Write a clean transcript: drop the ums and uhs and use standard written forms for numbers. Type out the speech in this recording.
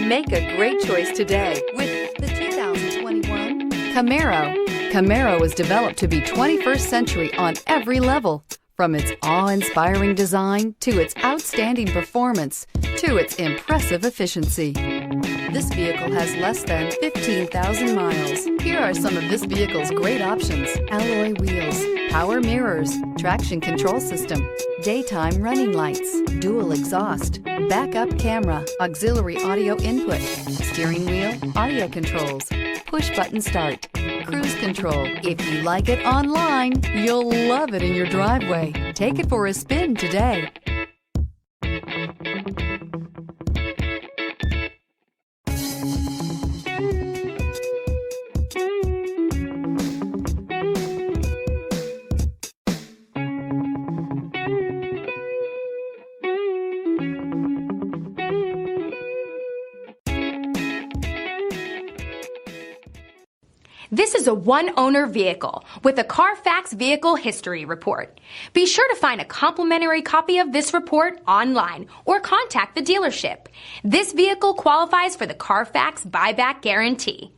Make a great choice today with the 2021 Camaro. Camaro was developed to be 21st century on every level. From its awe-inspiring design to its outstanding performance to its impressive efficiency. This vehicle has less than 15,000 miles. Here are some of this vehicle's great options: alloy wheels, power mirrors, traction control system, daytime running lights, dual exhaust, backup camera, auxiliary audio input, steering wheel audio controls, push button start, cruise control. If you like it online, you'll love it in your driveway. Take it for a spin today. This is a one-owner vehicle with a Carfax Vehicle History Report. Be sure to find a complimentary copy of this report online or contact the dealership. This vehicle qualifies for the Carfax Buyback Guarantee.